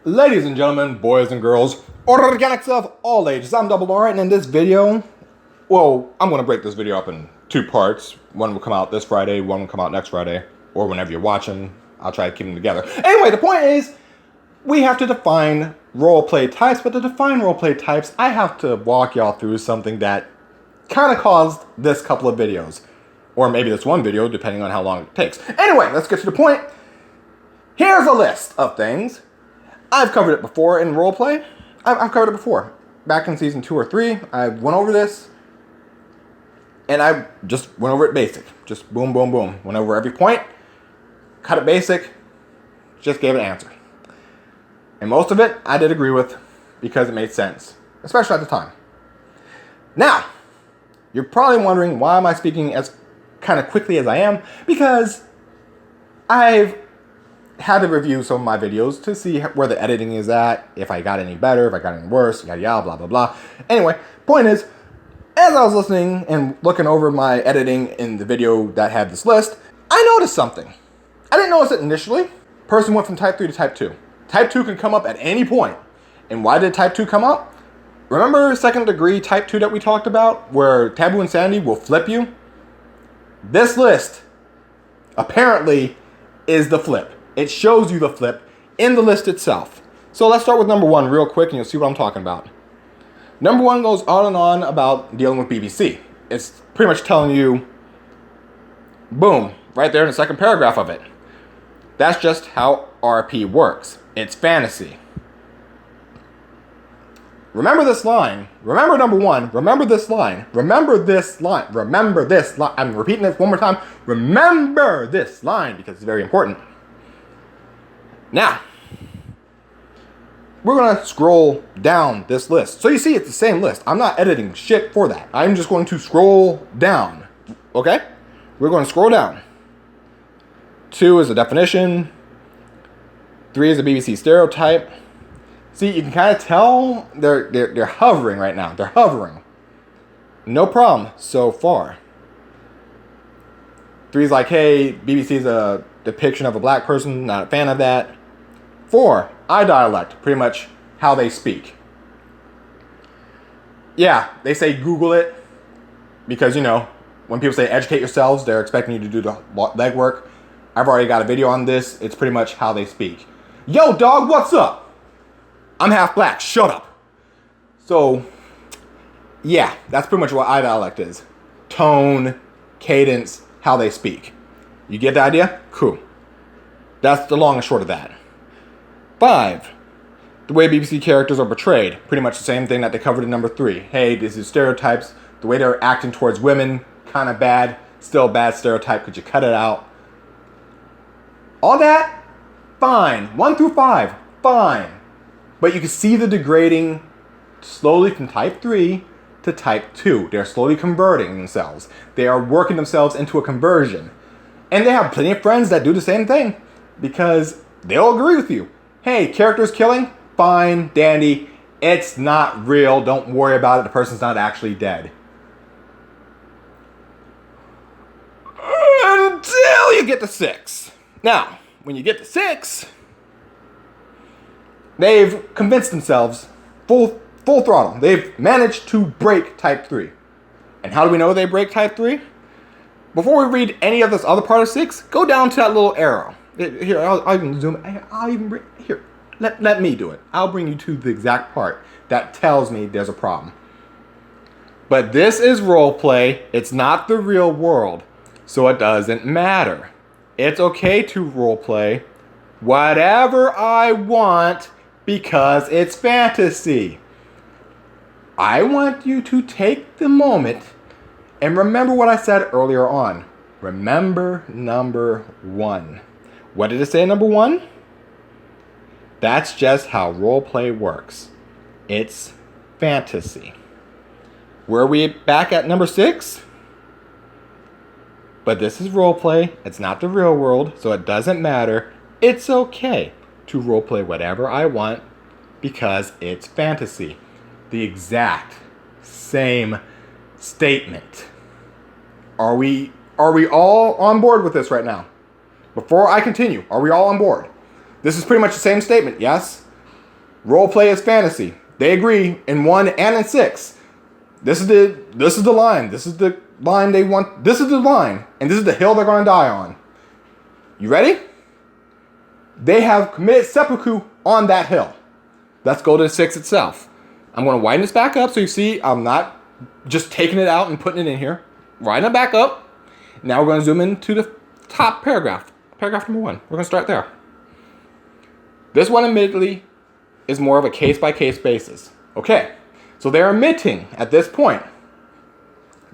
Ladies and gentlemen, boys and girls, organics of all ages, I'm Double R, and in this video, well, I'm going to break this video up in two parts. One will come out this Friday, one will come out next Friday, or whenever you're watching. I'll try to keep them together. Anyway, the point is, we have to define roleplay types, but to define roleplay types, I have to walk y'all through something that kind of caused this couple of videos. Or maybe this one video, depending on how long it takes. Anyway, let's get to the point. Here's a list of things. I've covered it before in roleplay. I've covered it before. Back in season 2 or 3, I went over this. And I just went over it basic. Just boom, boom, boom. Went over every point. Cut it basic. Just gave an answer. And most of it, I did agree with. Because it made sense. Especially at the time. Now, you're probably wondering why am I speaking as kind of quickly as I am. Because I've had to review some of my videos to see where the editing is at, if I got any better, if I got any worse, yada yada, blah blah blah. Anyway, point is, as I was listening and looking over my editing in the video that had this list, I noticed something. I didn't notice it initially. Person went from type 3 to type 2. Type 2 can come up at any point. And why did type 2 come up? Remember second degree type 2 that we talked about, where taboo insanity will flip you? This list apparently is the flip. It shows you the flip in the list itself. So let's start with number 1 real quick and you'll see what I'm talking about. Number 1 goes on and on about dealing with BBC. It's pretty much telling you, boom, right there in the second paragraph of it. That's just how RP works. It's fantasy. Remember this line. Remember number 1. Remember this line. Remember this line. Remember this line. I'm repeating this one more time. Remember this line because it's very important. Now, we're going to scroll down this list. So you see it's the same list. I'm not editing shit for that. I'm just going to scroll down. Okay? We're going to scroll down. 2 is a definition. 3 is a BBC stereotype. See, you can kind of tell they're hovering right now. They're hovering. No problem so far. 3 is like, hey, BBC is a depiction of a black person. Not a fan of that. 4, I dialect, pretty much how they speak. Yeah, they say Google it because, you know, when people say educate yourselves, they're expecting you to do the legwork. I've already got a video on this. It's pretty much how they speak. Yo, dog, what's up? I'm half black. Shut up. So, yeah, that's pretty much what I dialect is. Tone, cadence, how they speak. You get the idea? Cool. That's the long and short of that. 5, the way BBC characters are portrayed. Pretty much the same thing that they covered in number 3. Hey, this is stereotypes. The way they're acting towards women, kind of bad. Still a bad stereotype. Could you cut it out? All that, fine. 1 through 5, fine. But you can see the degrading slowly from type 3 to type 2. They're slowly converting themselves. They are working themselves into a conversion. And they have plenty of friends that do the same thing. Because they'll agree with you. Hey, characters killing? Fine, dandy. It's not real. Don't worry about it. The person's not actually dead. Until you get to 6. Now, when you get to 6, they've convinced themselves full throttle. They've managed to break type 3. And how do we know they break type 3? Before we read any of this other part of 6, go down to that little arrow. Here, I'll even zoom. I'll even bring here. Let me do it. I'll bring you to the exact part that tells me there's a problem. But this is role play. It's not the real world, so it doesn't matter. It's okay to role play whatever I want because it's fantasy. I want you to take the moment and remember what I said earlier on. Remember number 1. What did it say, number 1? That's just how roleplay works. It's fantasy. Were we back at number 6? But this is roleplay. It's not the real world, so it doesn't matter. It's okay to roleplay whatever I want because it's fantasy. The exact same statement. Are we all on board with this right now? Before I continue, are we all on board? This is pretty much the same statement, yes? Role play is fantasy. They agree in 1 and in 6. This is the line. This is the line they want. This is the line. And this is the hill they're going to die on. You ready? They have committed seppuku on that hill. Let's go to 6 itself. I'm going to widen this back up so you see I'm not just taking it out and putting it in here. Widen it back up. Now we're going to zoom into the top paragraph. Paragraph number 1. We're going to start there. This one admittedly is more of a case-by-case basis. Okay, so they're admitting at this point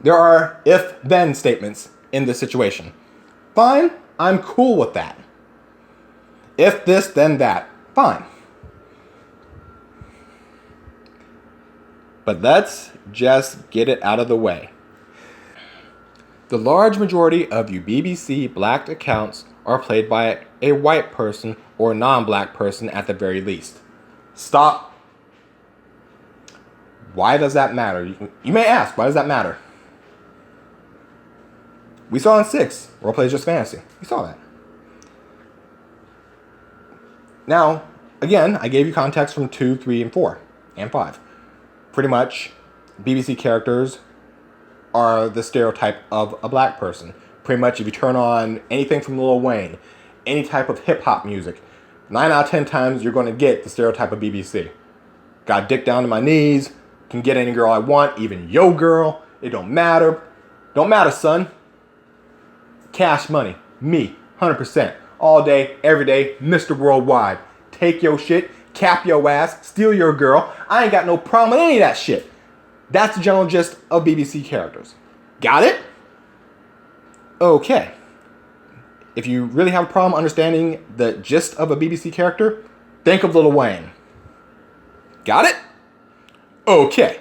there are if-then statements in this situation. Fine, I'm cool with that. If this, then that. Fine. But let's just get it out of the way. The large majority of you BBC black accounts are played by a white person or non-black person at the very least. Stop. Why does that matter? You may ask, why does that matter? We saw in 6, roleplay is just fantasy. We saw that. Now, again, I gave you context from 2, 3, and 4, and 5. Pretty much, BBC characters are the stereotype of a black person. Pretty much, if you turn on anything from Lil Wayne, any type of hip-hop music, 9 out of 10 times you're going to get the stereotype of BBC. Got dick down to my knees, can get any girl I want, even yo girl, it don't matter. Don't matter, son. Cash money, me, 100%. All day, every day, Mr. Worldwide. Take your shit, cap your ass, steal your girl. I ain't got no problem with any of that shit. That's the general gist of BBC characters. Got it? Okay. If you really have a problem understanding the gist of a BBC character, think of Lil Wayne. Got it? Okay.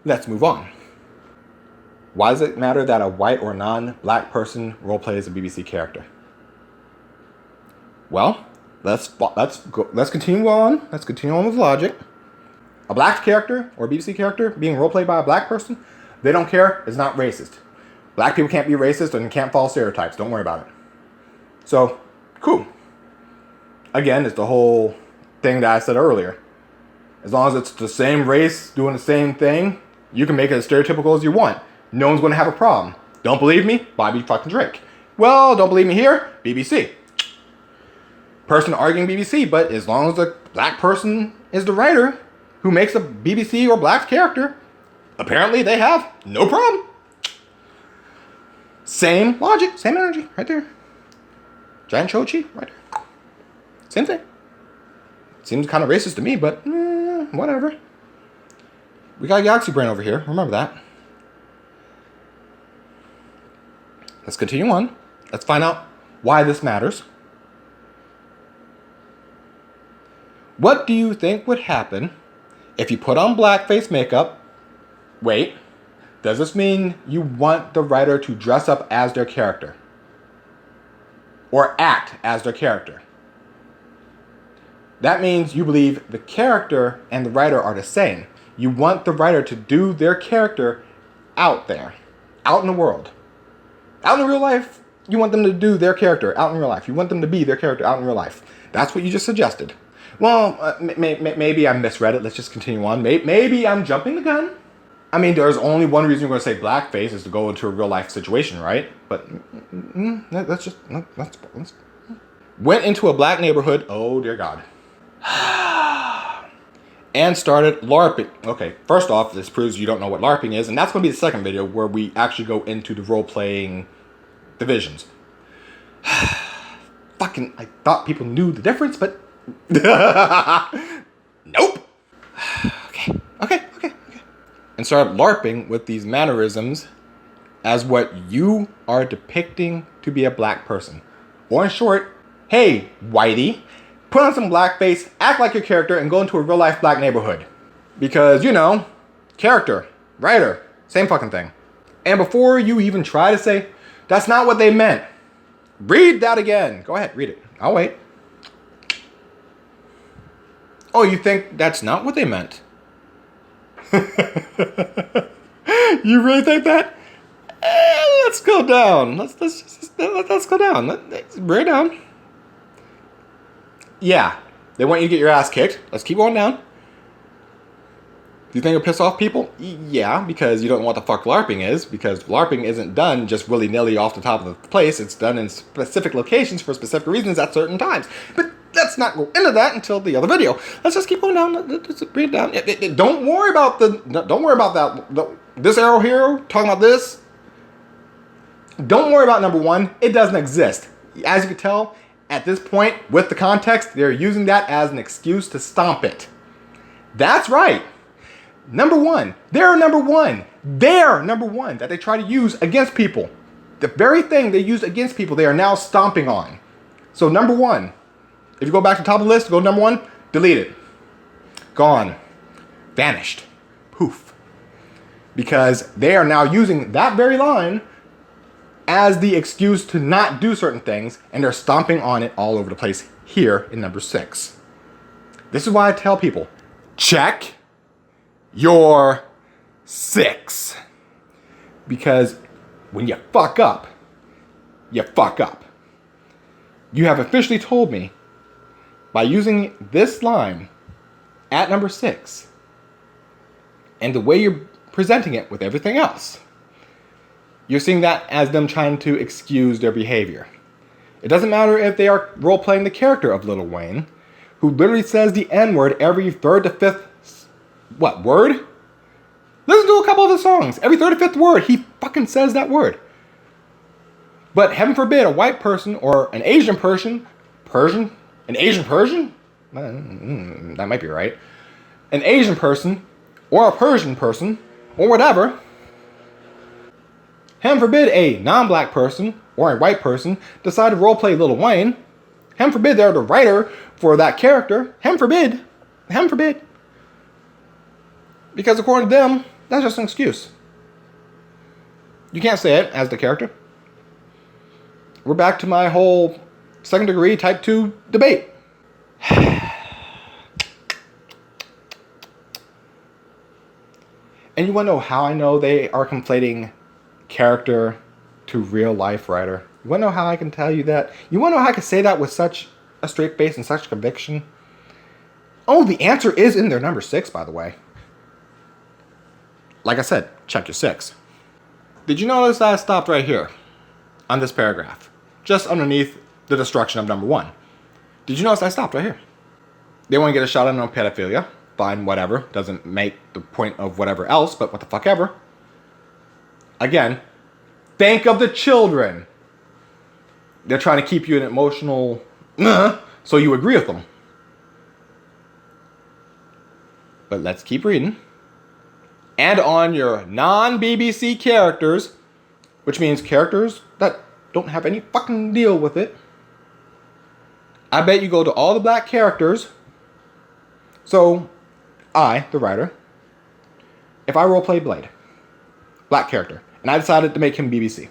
Let's move on. Why does it matter that a white or non-black person roleplays a BBC character? Well, let's continue on. Let's continue on with logic. A black character or BBC character being roleplayed by a black person, they don't care. It's not racist. Black people can't be racist and can't follow stereotypes. Don't worry about it. So, cool. Again, it's the whole thing that I said earlier. As long as it's the same race doing the same thing, you can make it as stereotypical as you want. No one's going to have a problem. Don't believe me? Buy me fucking drink. Well, don't believe me here? BBC. Person arguing BBC, but as long as the black person is the writer who makes a BBC or black character, apparently they have no problem. Same logic, same energy, right there. Giant Chochi, right there. Same thing. Seems kind of racist to me, but whatever. We got Galaxy Brain over here. Remember that. Let's continue on. Let's find out why this matters. What do you think would happen if you put on blackface makeup? Wait, does this mean you want the writer to dress up as their character? Or act as their character? That means you believe the character and the writer are the same. You want the writer to do their character out there, out in the world. Out in real life, you want them to do their character out in real life. You want them to be their character out in real life. That's what you just suggested. Well, maybe I misread it. Let's just continue on. Maybe I'm jumping the gun. I mean, there's only one reason you're going to say blackface is to go into a real life situation, right? But let's went into a black neighborhood. Oh, dear God. And started LARPing. Okay, first off, this proves you don't know what LARPing is, and that's going to be the second video where we actually go into the role-playing divisions. Fucking, I thought people knew the difference, but nope. Okay. And started LARPing with these mannerisms as what you are depicting to be a black person. Or in short, hey, whitey, put on some blackface, act like your character, and go into a real-life black neighborhood. Because, you know, character, writer, same fucking thing. And before you even try to say, that's not what they meant, read that again. Go ahead, read it. I'll wait. Oh, you think that's not what they meant? You really think that? Let's go down. Let's go down. Let's bring it down. Yeah, They want you to get your ass kicked. Let's keep going down. Do you think it'll piss off people? Yeah, because you don't know what the fuck LARPing is, because LARPing isn't done just willy-nilly off the top of the place. It's done in specific locations for specific reasons at certain times. But let's not go into that until the other video. Let's just keep going down. Let's bring it down. Don't worry about that. This arrow here, talking about this. Don't worry about number one. It doesn't exist. As you can tell, at this point, with the context, they're using that as an excuse to stomp it. That's right. Number one. They're number one that they try to use against people. The very thing they used against people, they are now stomping on. So number one, if you go back to the top of the list, go to number one, delete it. Gone. Vanished. Poof. Because they are now using that very line as the excuse to not do certain things, and they're stomping on it all over the place here in number 6. This is why I tell people, check your 6. Because when you fuck up, you fuck up. You have officially told me, by using this line at number 6, and the way you're presenting it with everything else, you're seeing that as them trying to excuse their behavior. It doesn't matter if they are role-playing the character of Lil Wayne, who literally says the N-word every 3rd to 5th, word? Listen to a couple of the songs. Every 3rd to 5th word, he fucking says that word. But heaven forbid a white person or an Asian person, an Asian Persian? That might be right. An Asian person or a Persian person or whatever. Heaven forbid a non-black person or a white person decide to roleplay Lil Wayne. Heaven forbid they're the writer for that character. Heaven forbid. Heaven forbid. Because according to them, that's just an excuse. You can't say it as the character. We're back to my whole second degree type 2 debate. And you want to know how I know they are conflating character to real life writer? You want to know how I can tell you that? You want to know how I can say that with such a straight face and such conviction? Oh, the answer is in their number 6, by the way. Like I said, check your 6. Did you notice that I stopped right here on this paragraph? Just underneath the destruction of number 1. Did you notice I stopped right here? They want to get a shot on pedophilia. Fine, whatever. Doesn't make the point of whatever else, but what the fuck ever. Again, think of the children. They're trying to keep you in emotional, so you agree with them. But let's keep reading. And on your non-BBC characters, which means characters that don't have any fucking deal with it, I bet you go to all the black characters. So, I, the writer, if I roleplay Blade, black character, and I decided to make him BBC.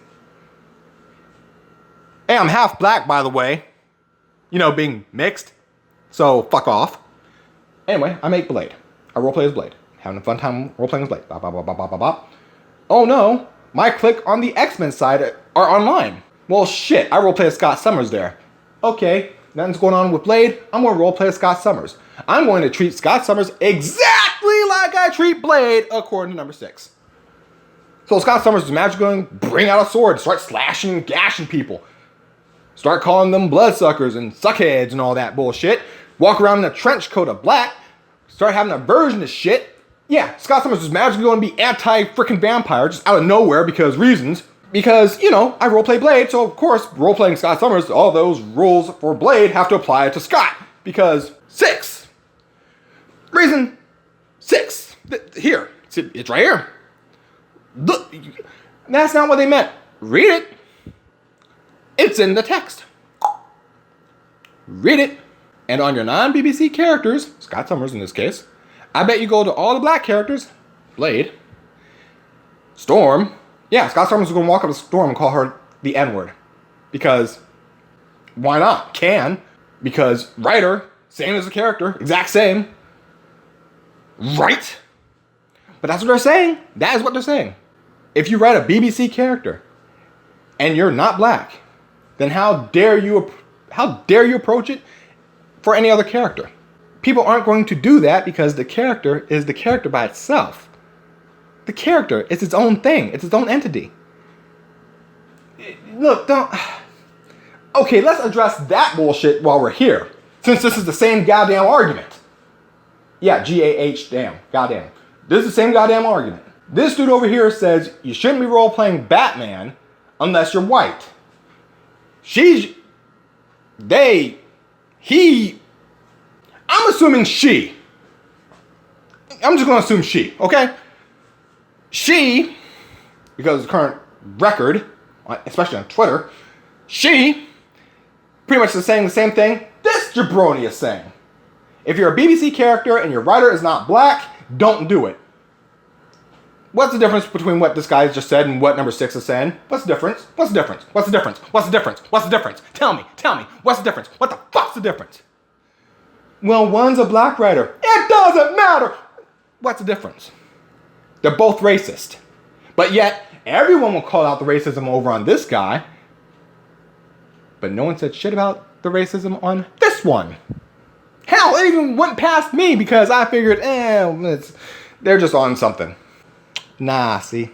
Hey, I'm half black, by the way. You know, being mixed. So, fuck off. Anyway, I make Blade. I roleplay as Blade. Having a fun time roleplaying as Blade. Bop, bop, bop, bop, bop, bop. Oh no, my clique on the X-Men side are online. Well, shit, I roleplay as Scott Summers there. Okay, nothing's going on with Blade. I'm going to roleplay as Scott Summers. I'm going to treat Scott Summers exactly like I treat Blade, according to number 6. So Scott Summers is magically going to bring out a sword, start slashing and gashing people. Start calling them bloodsuckers and suckheads and all that bullshit. Walk around in a trench coat of black. Start having a version of shit. Yeah, Scott Summers is magically going to be anti-freaking vampire just out of nowhere because reasons. Because, you know, I roleplay Blade, so of course, roleplaying Scott Summers, all those rules for Blade have to apply to Scott. Because 6. Reason 6. Here. It's right here. Look. That's not what they meant. Read it. It's in the text. Read it. And on your non-BBC characters, Scott Summers in this case, I bet you go to all the black characters, Blade, Storm. Yeah, Scott Summers is going to walk up to Storm and call her the N-word. Because, why not? Can. Because writer, same as the character, exact same. Right? But that's what they're saying. That is what they're saying. If you write a BBC character and you're not black, then how dare you approach it for any other character. People aren't going to do that because the character is the character by itself. The character is its own thing. It's its own entity. Look, don't... Okay, let's address that bullshit while we're here. Since this is the same goddamn argument. Yeah, G-A-H, damn, goddamn. This is the same goddamn argument. This dude over here says you shouldn't be role-playing Batman unless you're white. I'm assuming she. I'm just going to assume she, okay? She, because of the current record, especially on Twitter, she pretty much is saying the same thing this jabroni is saying. If you're a BBC character and your writer is not black, don't do it. What's the difference between what this guy just said and what number 6 is saying? What's the difference? What's the difference? What's the difference? What's the difference? What's the difference? Tell me. What's the difference? What the fuck's the difference? Well, one's a black writer. It doesn't matter. What's the difference? They're both racist. But yet, everyone will call out the racism over on this guy. But no one said shit about the racism on this one. Hell, it even went past me because I figured, they're just on something. Nah, son.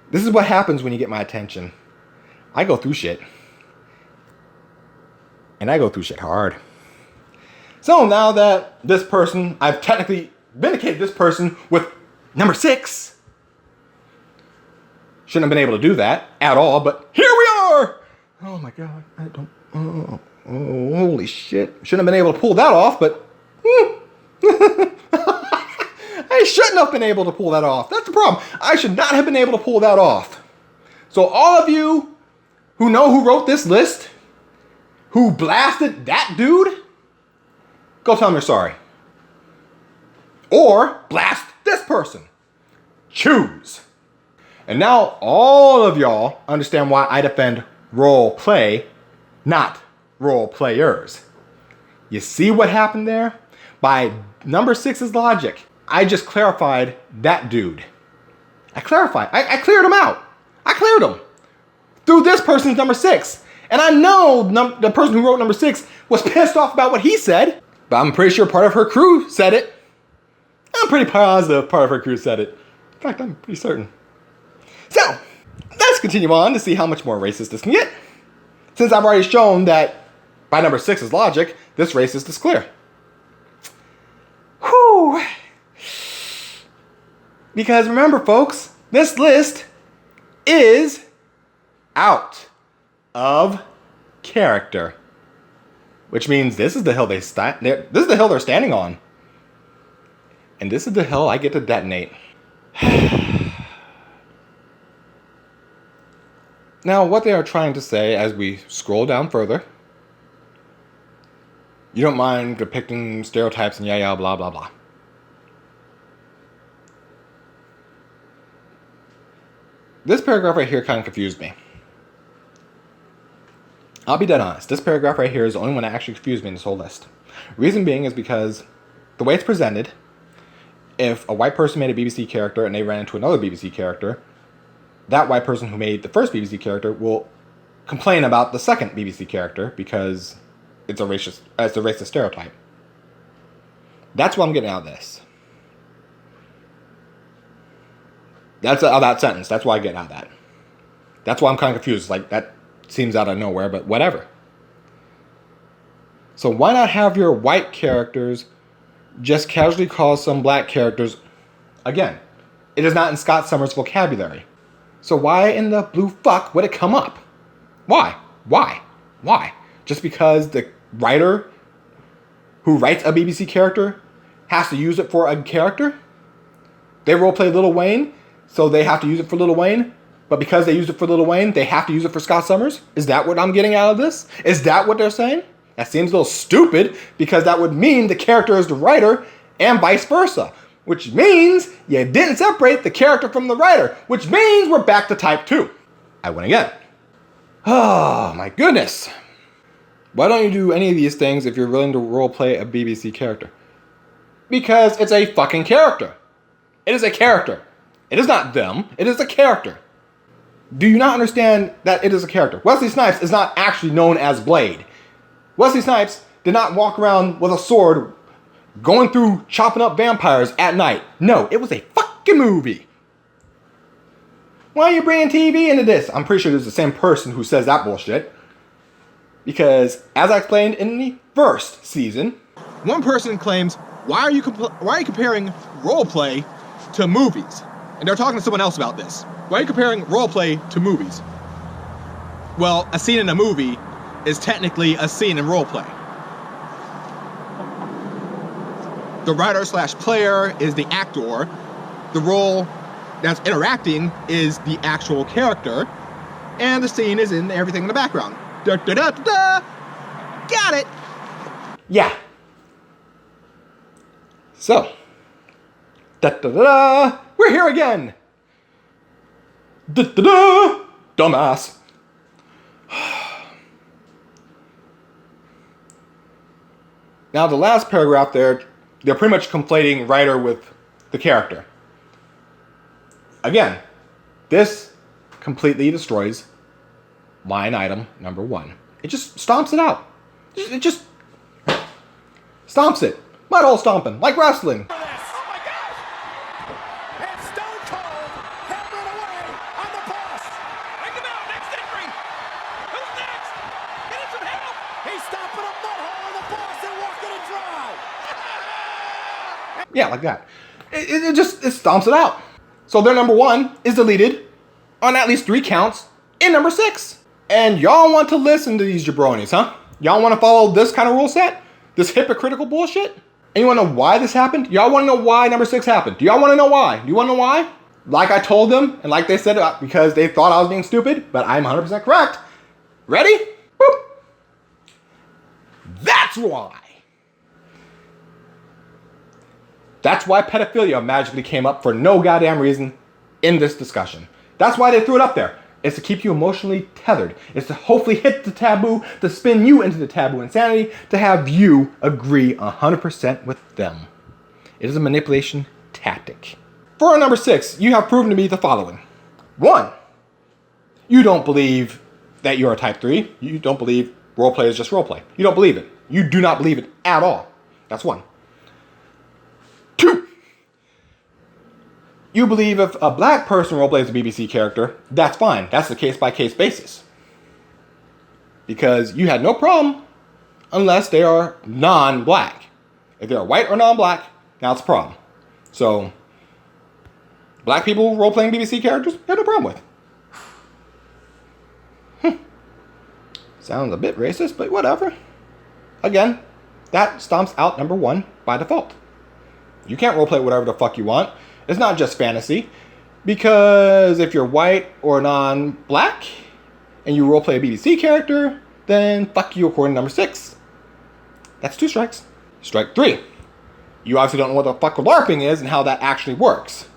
This is what happens when you get my attention. I go through shit. And I go through shit hard. So now that this person, I've technically vindicated this person with number 6. Shouldn't have been able to do that at all, but here we are! Oh my god, oh, holy shit. Shouldn't have been able to pull that off, but... I shouldn't have been able to pull that off. That's the problem. I should not have been able to pull that off. So all of you who know who wrote this list, who blasted that dude, go tell him you're sorry. Or blast this person. Choose. And now all of y'all understand why I defend role play, not role players. You see what happened there? By number 6's logic, I just clarified that dude. I clarified. I cleared him out. I cleared him. Through this person's number 6. And I know the person who wrote number 6 was pissed off about what he said. But I'm pretty sure part of her crew said it. I'm pretty positive part of her crew said it. In fact, I'm pretty certain. So, let's continue on to see how much more racist this can get. Since I've already shown that by number 6's logic, this racist is clear. Whew. Because remember, folks, this list is out of character. Which means this is the hill this is the hill they're standing on. And this is the hill I get to detonate. Now, what they are trying to say as we scroll down further, you don't mind depicting stereotypes and yeah, blah, blah, blah. This paragraph right here kind of confused me. I'll be dead honest. This paragraph right here is the only one that actually confused me in this whole list. Reason being is because the way it's presented, if a white person made a BBC character and they ran into another BBC character, that white person who made the first BBC character will complain about the second BBC character because it's a racist stereotype. That's what I'm getting out of this. That's out of that sentence. That's why I get out of that. That's why I'm kind of confused. Like, that seems out of nowhere, but whatever. So why not have your white characters just casually call some black characters? Again, it is not in Scott Summers' vocabulary. So why in the blue fuck would it come up? Why? Just because the writer who writes a BBC character has to use it for a character? They roleplay Lil Wayne, so they have to use it for Lil Wayne? But because they used it for Lil Wayne, they have to use it for Scott Summers? Is that what I'm getting out of this? Is that what they're saying? That seems a little stupid, because that would mean the character is the writer and vice versa. Which means you didn't separate the character from the writer. Which means we're back to type 2. I win again. Oh my goodness. Why don't you do any of these things if you're willing to roleplay a BBC character? Because it's a fucking character. It is a character. It is not them. It is a character. Do you not understand that it is a character? Wesley Snipes is not actually known as Blade. Wesley Snipes did not walk around with a sword going through chopping up vampires at night. No, it was a fucking movie. Why are you bringing TV into this? I'm pretty sure it's the same person who says that bullshit. Because, as I explained in the first season, one person claims, why are you comparing roleplay to movies? And they're talking to someone else about this. Why are you comparing roleplay to movies? Well, a scene in a movie is technically a scene in roleplay. The writer/player is the actor. The role that's interacting is the actual character. And the scene is in everything in the background. Da, da, da, da, da. Got it! Yeah. So. Da, da, da, da. We're here again! Da, da, da. Dumbass. Now, the last paragraph there, they're pretty much conflating writer with the character. Again, this completely destroys line item number 1. It just stomps it out. It just stomps it. Mud hole stomping, like wrestling. Oh my God! And Stone Cold hammering away on the boss. Bring him out. Next entry. Who's next? Get him some help. He's stomping a mud hole on the boss and walking it dry. Yeah, like that. It just stomps it out. So their number 1 is deleted on at least 3 counts in number 6. And y'all want to listen to these jabronis, huh? Y'all want to follow this kind of rule set? This hypocritical bullshit? And you want to know why this happened? Y'all want to know why number 6 happened? Do y'all want to know why? Do you want to know why? Like I told them, and like they said, because they thought I was being stupid, but I'm 100% correct. Ready? Boop. That's why. That's why pedophilia magically came up for no goddamn reason in this discussion. That's why they threw it up there. It's to keep you emotionally tethered. It's to hopefully hit the taboo, to spin you into the taboo insanity, to have you agree 100% with them. It is a manipulation tactic. For number 6, you have proven to me the following. 1, you don't believe that you're a type 3. You don't believe roleplay is just roleplay. You don't believe it. You do not believe it at all. That's 1. 2, you believe if a black person roleplays a BBC character, that's fine. That's the case-by-case basis. Because you had no problem unless they are non-black. If they're white or non-black, now it's a problem. So, black people role-playing BBC characters, you have no problem with. Sounds a bit racist, but whatever. Again, that stomps out number 1 by default. You can't roleplay whatever the fuck you want. It's not just fantasy. Because if you're white or non-black and you roleplay a BBC character, then fuck you according to number 6. That's 2 strikes. Strike 3. You obviously don't know what the fuck LARPing is and how that actually works.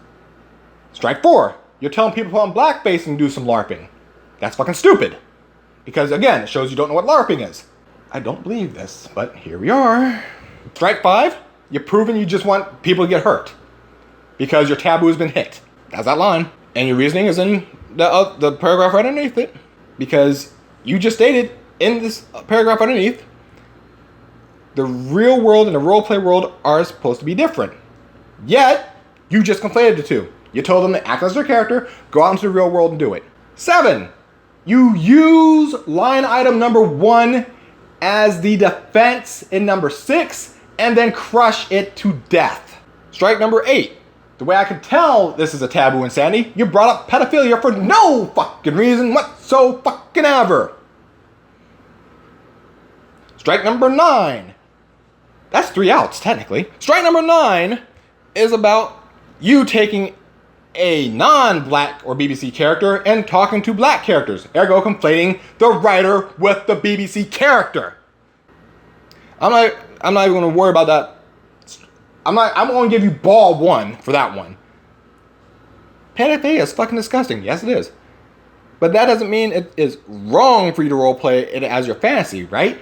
Strike 4. You're telling people to put on blackface and do some LARPing. That's fucking stupid. Because again, it shows you don't know what LARPing is. I don't believe this, but here we are. Strike 5. You're proving you just want people to get hurt. Because your taboo has been hit. That's that line. And your reasoning is in the paragraph right underneath it. Because you just stated in this paragraph underneath, the real world and the roleplay world are supposed to be different. Yet, you just conflated the two. You told them to act as their character, go out into the real world and do it. 7, you use line item number 1 as the defense in number 6, and then crush it to death. Strike number 8. The way I can tell this is a taboo insanity, you brought up pedophilia for no fucking reason whatsoever. Strike number 9. That's 3 outs, technically. Strike number 9 is about you taking a non-black or BBC character and talking to black characters, ergo conflating the writer with the BBC character. I'm not even going to worry about that. I'm going to give you ball 1 for that one. Pedophilia is fucking disgusting. Yes, it is. But that doesn't mean it is wrong for you to roleplay it as your fantasy, right?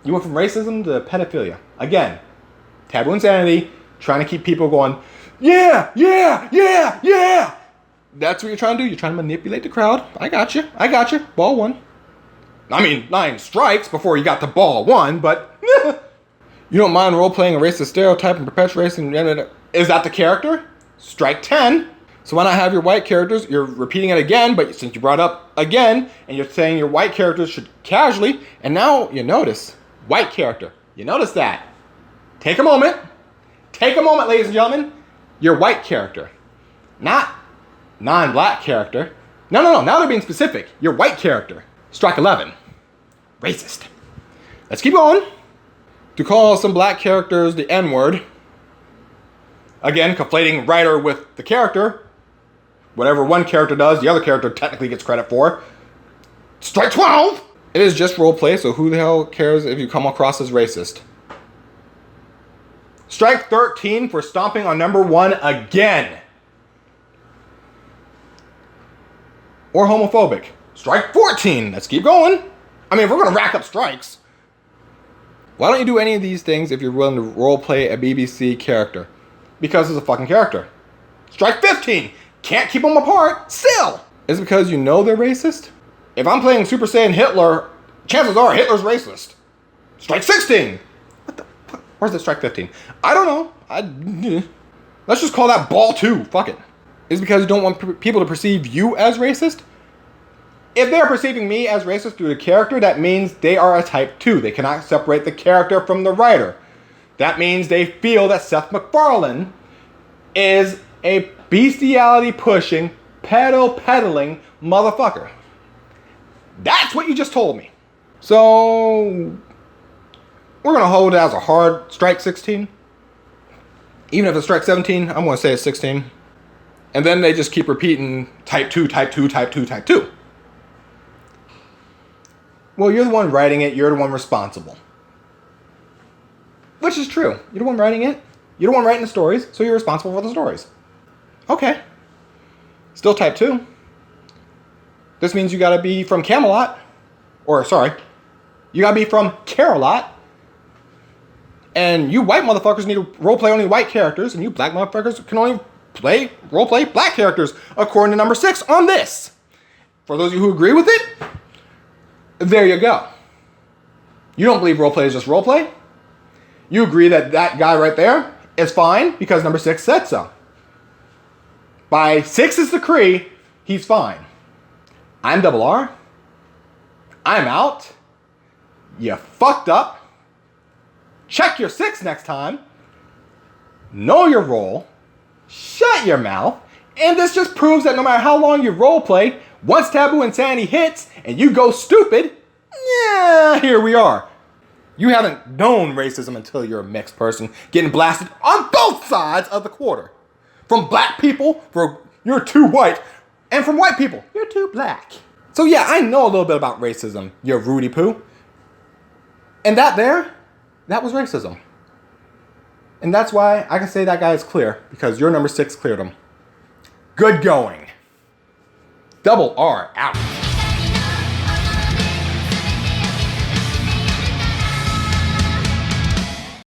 You went from racism to pedophilia. Again, taboo insanity, trying to keep people going, yeah, yeah, yeah, yeah. That's what you're trying to do. You're trying to manipulate the crowd. I got you. I got you. Ball one. I mean, 9 strikes before you got to ball one, but you don't mind role-playing a racist stereotype and perpetuating. Is that the character? Strike 10. So why not have your white characters? You're repeating it again, but since you brought up again, and you're saying your white characters should casually, and now you notice, white character. You notice that. Take a moment. Take a moment, ladies and gentlemen. Your white character. Not non-black character. No. Now they're being specific. Your white character. Strike 11. Racist. Let's keep going. To call some black characters the N-word. Again, conflating writer with the character. Whatever one character does, the other character technically gets credit for. Strike 12! It is just roleplay, so who the hell cares if you come across as racist? Strike 13 for stomping on number 1 again. Or homophobic. Strike 14. Let's keep going. I mean, if we're going to rack up strikes. Why don't you do any of these things if you're willing to roleplay a BBC character? Because it's a fucking character. Strike 15. Can't keep them apart. Still. Is it because you know they're racist? If I'm playing Super Saiyan Hitler, chances are Hitler's racist. Strike 16. What the fuck? Where's the strike 15? I don't know. Let's just call that ball 2. Fuck it. Is it because you don't want people to perceive you as racist? If they're perceiving me as racist through the character, that means they are a type 2. They cannot separate the character from the writer. That means they feel that Seth MacFarlane is a bestiality-pushing, pedo-peddling motherfucker. That's what you just told me. So, we're going to hold it as a hard strike 16. Even if it's strike 17, I'm going to say it's 16. And then they just keep repeating type 2, type 2, type 2, type 2. Well, you're the one writing it. You're the one responsible. Which is true. You're the one writing it. You're the one writing the stories, so you're responsible for the stories. Okay. Still type 2. This means you gotta be from Camelot. Or, sorry. You gotta be from Carolot. And you white motherfuckers need to roleplay only white characters, and you black motherfuckers can only roleplay black characters, according to number 6 on this. For those of you who agree with it, there you go. You don't believe roleplay is just roleplay? You agree that that guy right there is fine because number 6 said so. By 6's decree, he's fine. I'm Double R. I'm out. You fucked up. Check your 6 next time. Know your role. Shut your mouth. And this just proves that no matter how long you roleplay, once Taboo Insanity hits and you go stupid, yeah, here we are. You haven't known racism until you're a mixed person getting blasted on both sides of the quarter. From black people, you're too white, and from white people, you're too black. So yeah, I know a little bit about racism, you Rudy Poo. And that was racism. And that's why I can say that guy is clear, because your number 6 cleared him. Good going. Double R out.